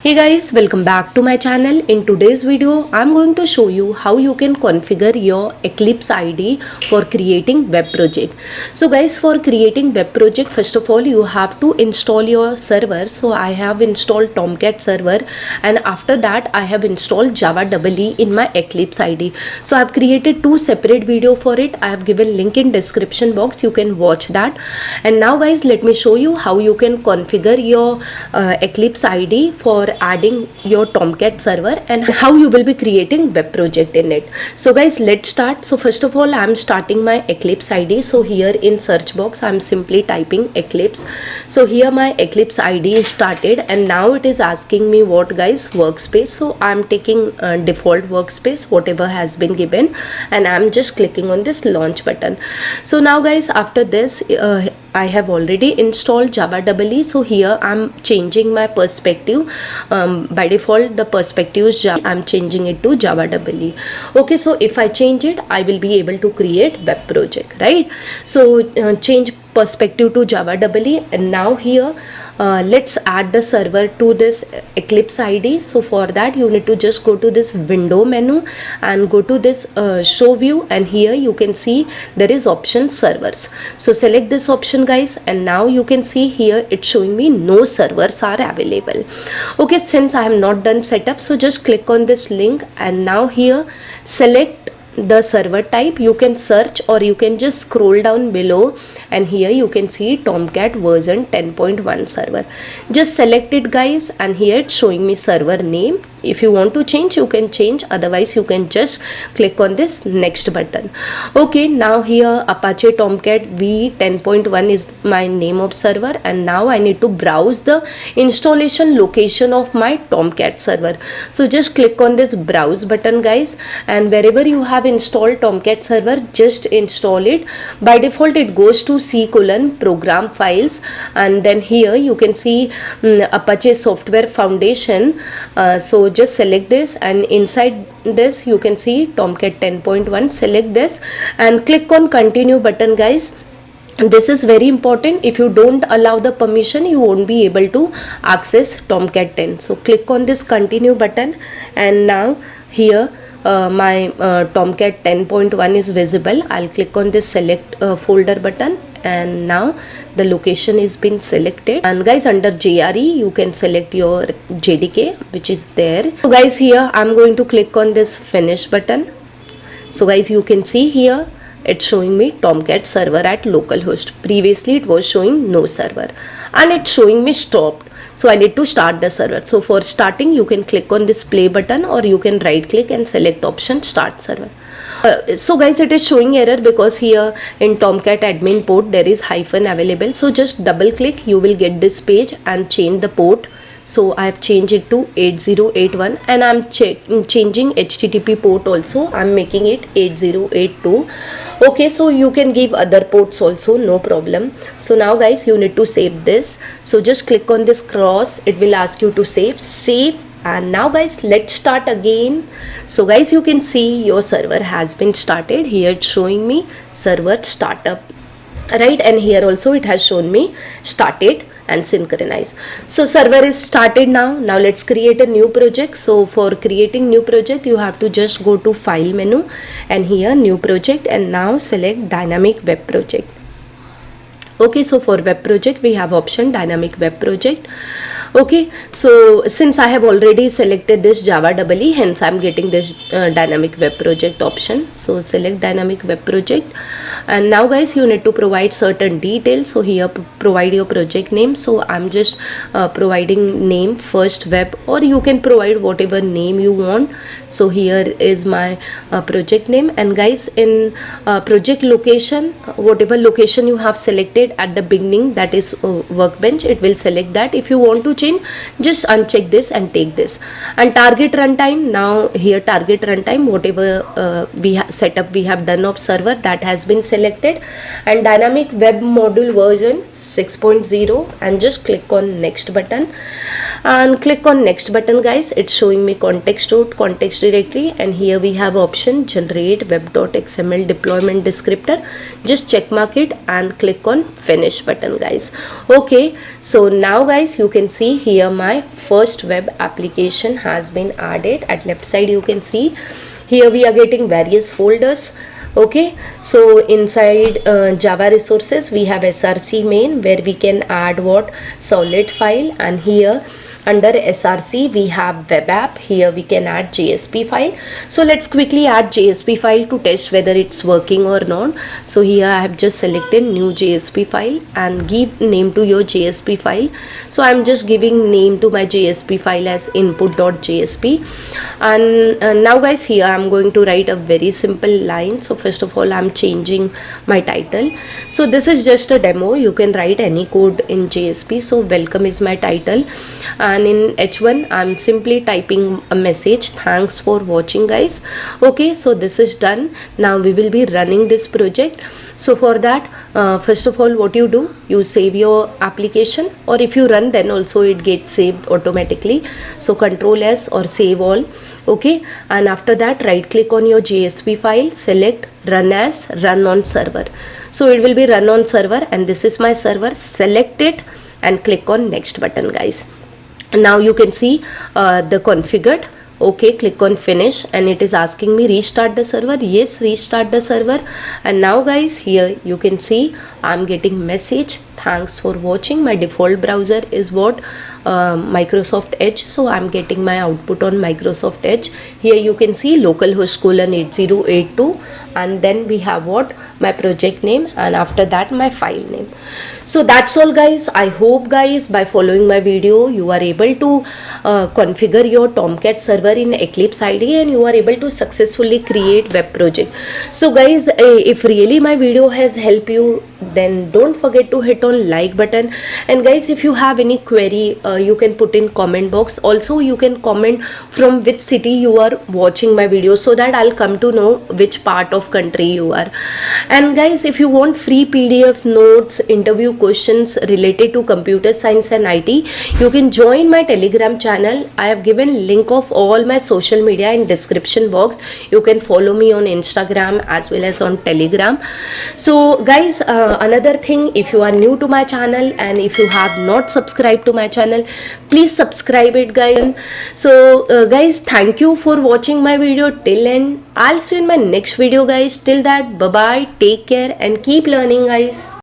Hey guys, welcome back to my channel. In today's video, I'm going to show you how you can configure your Eclipse IDE for creating web project. So guys, for creating web project, first of all, you have to install your server. So I have installed Tomcat Server, and after that, I have installed Java EE in my Eclipse IDE. So I've created two separate video for it. I have given link in description box. You can watch that. And now guys, let me show you how you can configure your Eclipse IDE for adding your Tomcat server and how you will be creating web project in it. So guys, let's start. So first of all, I'm starting my Eclipse IDE. So here in search box, I'm simply typing Eclipse. So here my Eclipse IDE is started, and now it is asking me what guys workspace. So I'm taking default workspace, whatever has been given, and I'm just clicking on this launch button. So now guys, after this, I have already installed Java EE. So here I'm changing my perspective. By default the perspective is Java. I'm changing it to Java EE. Okay, so if I change it, I will be able to create web project, right? So change perspective to Java EE, and now here let's add the server to this Eclipse IDE. So for that, you need to just go to this window menu and go to this show view, and here you can see there is option servers. So select this option guys, and now you can see here it's showing me no servers are available. Okay, since I have not done setup, so just click on this link, and now here select the server type. You can search or you can just scroll down below, and here you can see Tomcat version 10.1 server. Just select it guys, and here it's showing me server name. If you want to change, you can change, otherwise you can just click on this next button. Okay, now here Apache Tomcat v 10.1 is my name of server, and now I need to browse the installation location of my Tomcat server. So just click on this browse button guys, and wherever you have installed Tomcat server, just install it. By default it goes to C:program files, and then here you can see Apache Software Foundation. So just select this, and inside this you can see Tomcat 10.1. select this and click on continue button guys. This is very important. If you don't allow the permission, you won't be able to access Tomcat 10. So click on this continue button, and now here my Tomcat 10.1 is visible. I'll click on this select folder button, and now the location is been selected. And guys, under JRE you can select your JDK which is there. So guys, here I'm going to click on this finish button. So guys, you can see here it's showing me Tomcat server at localhost. Previously it was showing no server, and it's showing me stopped. So I need to start the server. So for starting, you can click on this play button, or you can right click and select option start server. So guys, it is showing error because here in Tomcat admin port there is hyphen available. So just double click, you will get this page, and change the port. So I have changed it to 8081, and I'm changing HTTP port also. I'm making it 8082. Okay, so you can give other ports also, no problem. So now guys, you need to save this. So just click on this cross, it will ask you to save. And now guys, let's start again. So guys, you can see your server has been started. Here it's showing me server startup, right? And here also it has shown me started and synchronize. So server is started now. Now let's create a new project. So for creating new project, you have to just go to file menu, and here new project, and now select dynamic web project. Okay, so for web project we have option dynamic web project. Okay, so since I have already selected this Java EE, hence I'm getting this dynamic web project option. So select dynamic web project, and now guys, you need to provide certain details. So here provide your project name. So I'm just providing name first web, or you can provide whatever name you want. So here is my project name, and guys, in project location, whatever location you have selected at the beginning, that is workbench, it will select that. If you want to change, just uncheck this and take this. And target runtime, now here target runtime, whatever setup we have done of server, that has been selected. And dynamic web module version 6.0, and just click on next button. and click on next button guys. It's showing me context root, context directory, and here we have option generate web.xml deployment descriptor. Just check mark it and click on finish button guys. Okay, so now guys you can see here my first web application has been added. At left side you can see here we are getting various folders. Okay, so inside Java resources we have src main where we can add what solid file, and here under src we have web app. Here we can add JSP file. So let's quickly add JSP file to test whether it's working or not. So here I have just selected new JSP file and give name to your JSP file. So I'm just giving name to my JSP file as input.jsp, and now guys here I'm going to write a very simple line. So first of all I'm changing my title. So this is just a demo, you can write any code in JSP. So welcome is my title, and in H1 I'm simply typing a message, thanks for watching guys. Okay, so this is done. Now we will be running this project. So for that first of all what you do, you save your application, or if you run then also it gets saved automatically. So Control S or save all. Okay, and after that right click on your JSP file, select run as run on server. So it will be run on server, and this is my server. Select it and click on next button guys. Now you can see the configured. Okay, click on finish, and it is asking me restart the server. Yes, restart the server. And now guys here you can see I'm getting message, thanks for watching. My default browser is what Microsoft Edge, so I'm getting my output on Microsoft Edge. Here you can see localhost :8082, and then we have what my project name, and after that my file name. So that's all guys. I hope guys by following my video you are able to configure your Tomcat server in Eclipse IDE, and you are able to successfully create web project. So guys, if really my video has helped you, then don't forget to hit on like button. And guys, if you have any query you can put in comment box. Also you can comment from which city you are watching my video, so that I'll come to know which part of country you are. And guys, if you want free PDF notes, interview questions related to computer science and IT, you can join my Telegram channel. I have given link of all my social media in description box. You can follow me on Instagram as well as on Telegram. So guys, another thing, if you are new to my channel and if you have not subscribed to my channel, please subscribe it guys. So guys, thank you for watching my video till end. I'll see you in my next video guys. Till that, bye bye, take care and keep learning guys.